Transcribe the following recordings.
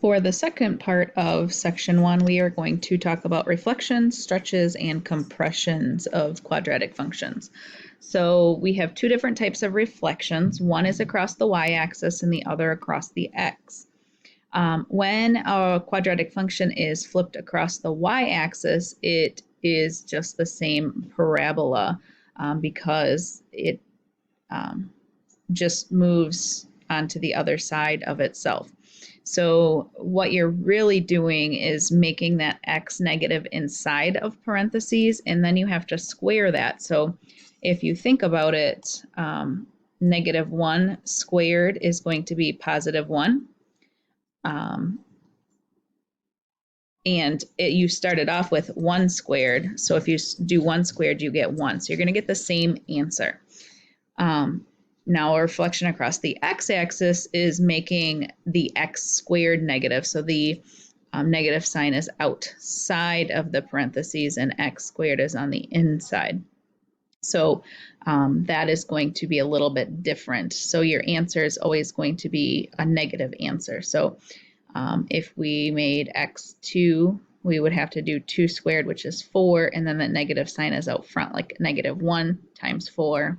For the second part of section 1, we are going to talk about reflections, stretches, and compressions of quadratic functions. So we have two different types of reflections. One is across the y-axis and the other across the x. When a quadratic function is flipped across the y-axis, it is just the same parabola because it just moves onto the other side of itself. So what you're really doing is making that x negative inside of parentheses, and then you have to square that. So if you think about it, -1 squared is going to be +1. And you started off with 1 squared. So if you do 1 squared, you get 1. So you're going to get the same answer. Now a reflection across the x-axis is making the x squared negative. So the negative sign is outside of the parentheses and x squared is on the inside. So that is going to be a little bit different. So your answer is always going to be a negative answer. So if we made x2, we would have to do 2 squared, which is 4, and then the negative sign is out front, like -1 times 4.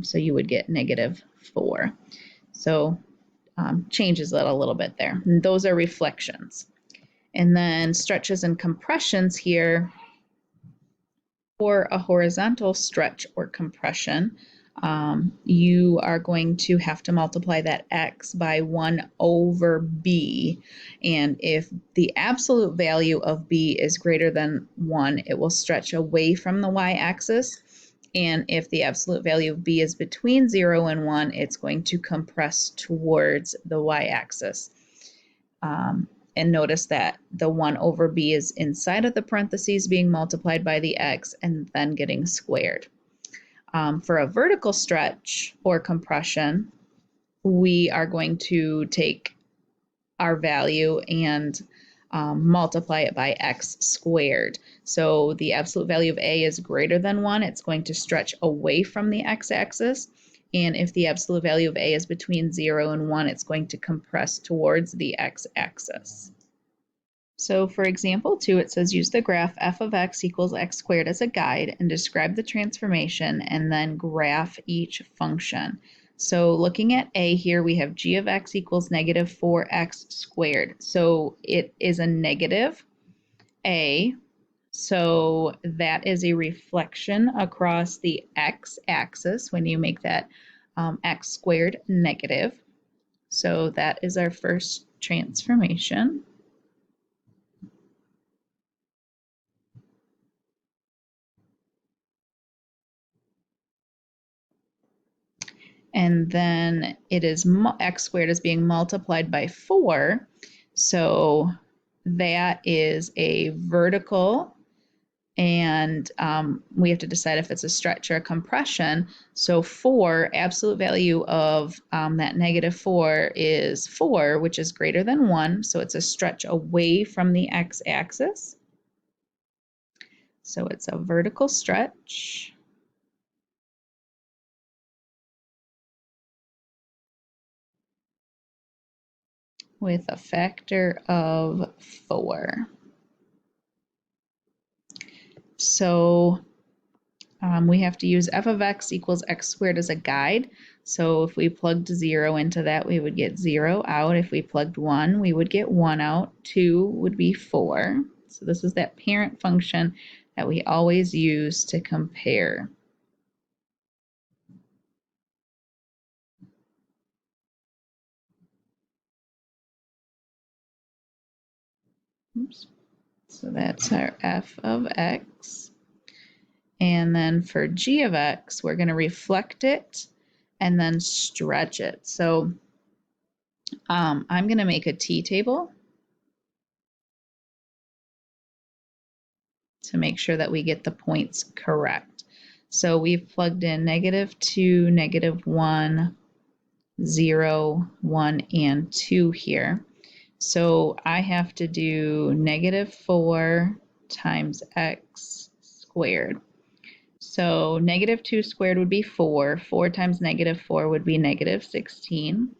So you would get -4. So changes that a little bit there. And those are reflections. And then stretches and compressions here. For a horizontal stretch or compression, you are going to have to multiply that x by 1 over b. And if the absolute value of b is greater than 1, it will stretch away from the y-axis. And if the absolute value of b is between 0 and 1, it's going to compress towards the y-axis. And notice that the 1 over b is inside of the parentheses being multiplied by the x and then getting squared. For a vertical stretch or compression, we are going to take our value and multiply it by x squared. So the absolute value of a is greater than 1, it's going to stretch away from the x-axis. And if the absolute value of a is between 0 and 1, it's going to compress towards the x-axis. So for example 2, it says use the graph f of x equals x squared as a guide and describe the transformation and then graph each function. So looking at a here, we have g of x equals -4x squared. So it is a negative a. So that is a reflection across the x-axis when you make that x squared negative. So that is our first transformation. And then it is x squared is being multiplied by 4. So that is a vertical, and we have to decide if it's a stretch or a compression. So 4, absolute value of that -4 is 4, which is greater than 1. So it's a stretch away from the x-axis. So it's a vertical stretch. With a factor of 4. So we have to use f of x equals x squared as a guide. So if we plugged 0 into that, we would get 0 out. If we plugged 1, we would get 1 out. 2 would be 4. So this is that parent function that we always use to compare. Oops. So that's our f of x. And then for g of x, we're going to reflect it and then stretch it. So I'm going to make a t-table to make sure that we get the points correct. So we've plugged in -2, -1, 0, 1, and 2 here. So I have to do -4 times x squared. So -2 squared would be 4. 4 times -4 would be -16.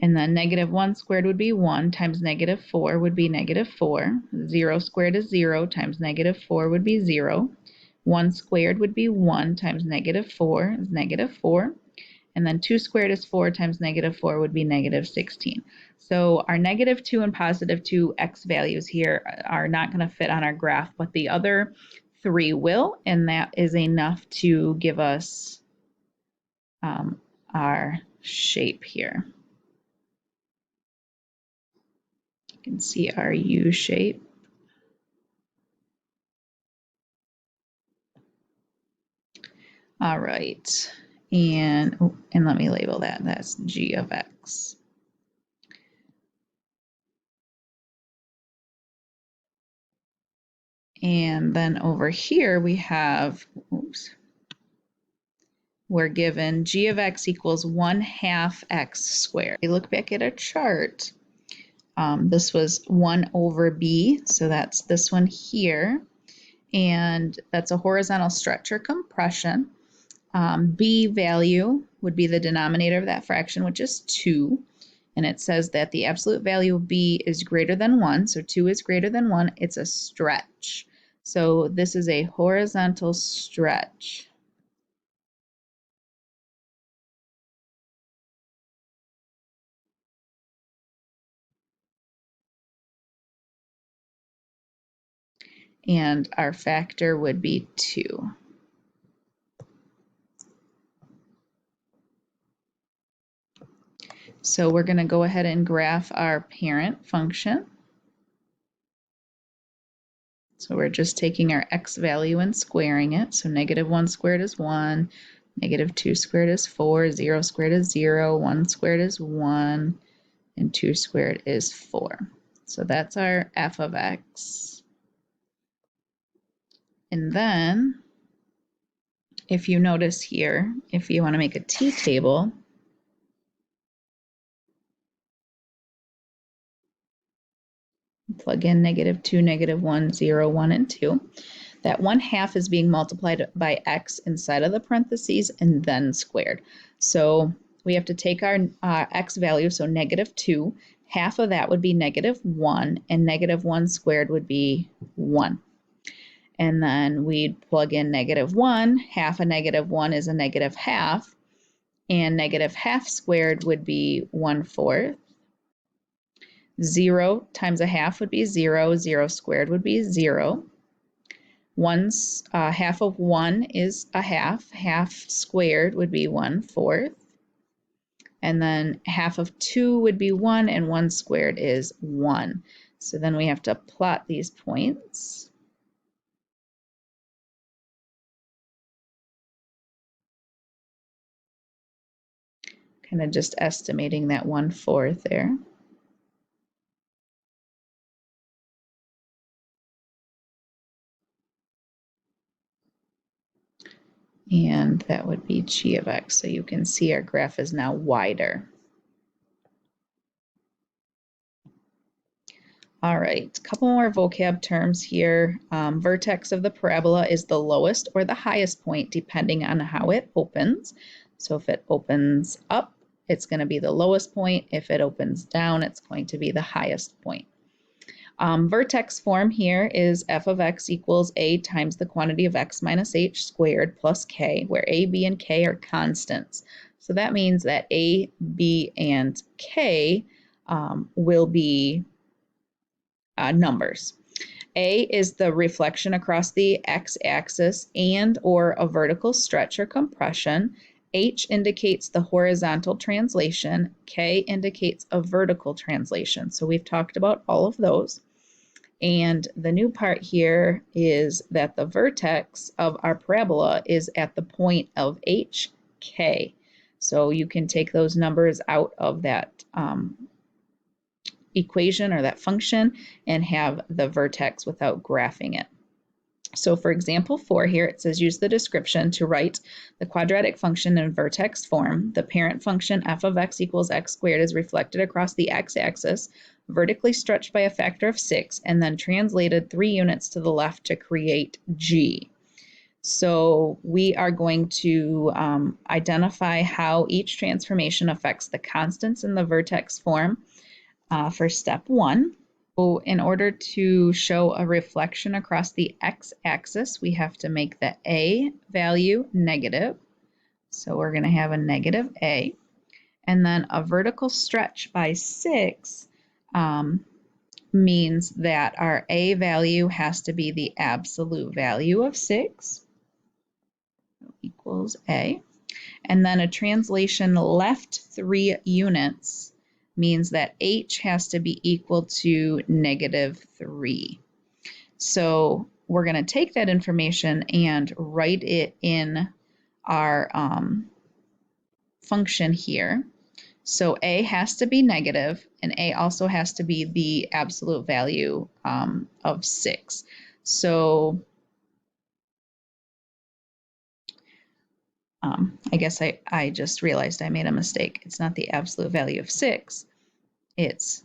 And then negative 1 squared would be 1 times negative 4 would be negative 4. 0 squared is 0 times negative 4 would be 0. 1 squared would be 1 times negative 4 is negative 4. And then 2 squared is 4 times negative 4 would be negative 16. So our negative 2 and positive 2 x values here are not going to fit on our graph, but the other 3 will, and that is enough to give us our shape here. You can see our U shape. All right, and let me label that. That's g of x. And then over here we have, we're given g of x equals 1/2 x squared. We look back at a chart. This was 1 over b, so that's this one here. And that's a horizontal stretch or compression. B value would be the denominator of that fraction, which is 2. And it says that the absolute value of B is greater than 1. So 2 is greater than 1. It's a stretch. So this is a horizontal stretch. And our factor would be 2. So we're going to go ahead and graph our parent function. So we're just taking our x value and squaring it. So negative 1 squared is 1, negative 2 squared is 4, 0 squared is 0, 1 squared is 1, and 2 squared is 4. So that's our f of x. And then, if you notice here, if you want to make a t-table, plug in negative 2, negative 1, 0, 1, and 2. That 1/2 is being multiplied by x inside of the parentheses and then squared. So we have to take our x value, so negative 2, half of that would be negative 1, and negative 1 squared would be 1. And then we'd plug in negative 1, half of negative 1 is a negative half, and negative half squared would be 1/4. 0 times a half would be 0, 0 squared would be 0. Half of 1 is a half, half squared would be 1/4. And then half of 2 would be 1, and 1 squared is 1. So then we have to plot these points. Kind of just estimating that 1/4 there. And that would be g of x. So you can see our graph is now wider. All right, a couple more vocab terms here. Vertex of the parabola is the lowest or the highest point depending on how it opens. So if it opens up, it's going to be the lowest point. If it opens down, it's going to be the highest point. Vertex form here is f of x equals a times the quantity of x minus h squared plus k, where a, b, and k are constants. So that means that a, b, and k will be numbers. A is the reflection across the x-axis and or a vertical stretch or compression. H indicates the horizontal translation. K indicates a vertical translation. So we've talked about all of those. And the new part here is that the vertex of our parabola is at the point of HK. So you can take those numbers out of that equation or that function and have the vertex without graphing it. So for example 4 here, it says use the description to write the quadratic function in vertex form. The parent function f of x equals x squared is reflected across the x-axis, vertically stretched by a factor of 6, and then translated 3 units to the left to create g. So we are going to identify how each transformation affects the constants in the vertex form for step 1. So in order to show a reflection across the x-axis, we have to make the a value negative. So we're going to have a negative a. And then a vertical stretch by 6 means that our a value has to be the absolute value of 6 equals a. And then a translation left 3 units means that h has to be equal to -3. So we're going to take that information and write it in our function here. So a has to be negative, and a also has to be the absolute value of 6. So I guess I just realized I made a mistake. It's not the absolute value of 6. It's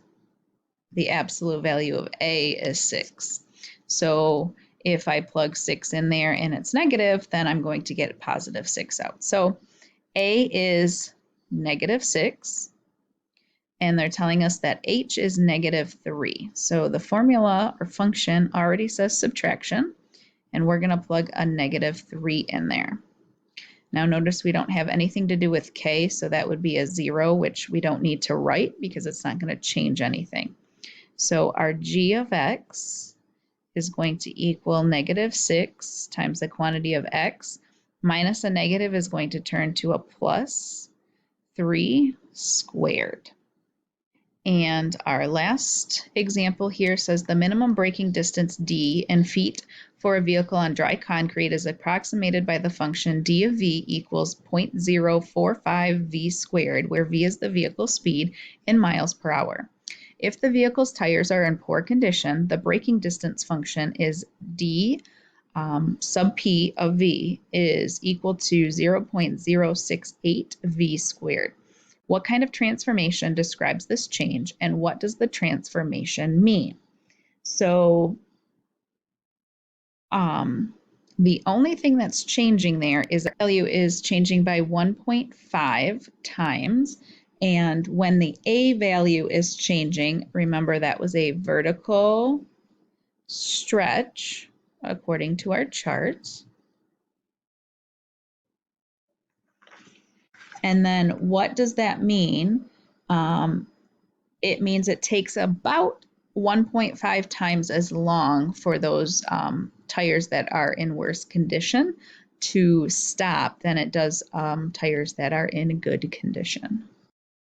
the absolute value of a is 6. So if I plug 6 in there and it's negative, then I'm going to get positive 6 out. So a is -6. And they're telling us that h is -3. So the formula or function already says subtraction, and we're going to plug a -3 in there. Now notice we don't have anything to do with k, so that would be a 0, which we don't need to write because it's not going to change anything. So our g of x is going to equal -6 times the quantity of x, minus a negative is going to turn to a plus 3 squared. And our last example here says the minimum braking distance d in feet for a vehicle on dry concrete is approximated by the function d of v equals 0.045 v squared, where v is the vehicle speed in miles per hour. If the vehicle's tires are in poor condition, the braking distance function is d sub p of v is equal to 0.068 v squared. What kind of transformation describes this change, and what does the transformation mean? So the only thing that's changing there is the value is changing by 1.5 times. And when the a value is changing, remember that was a vertical stretch according to our charts. And then what does that mean? It means it takes about 1.5 times as long for those tires that are in worse condition to stop than it does tires that are in good condition.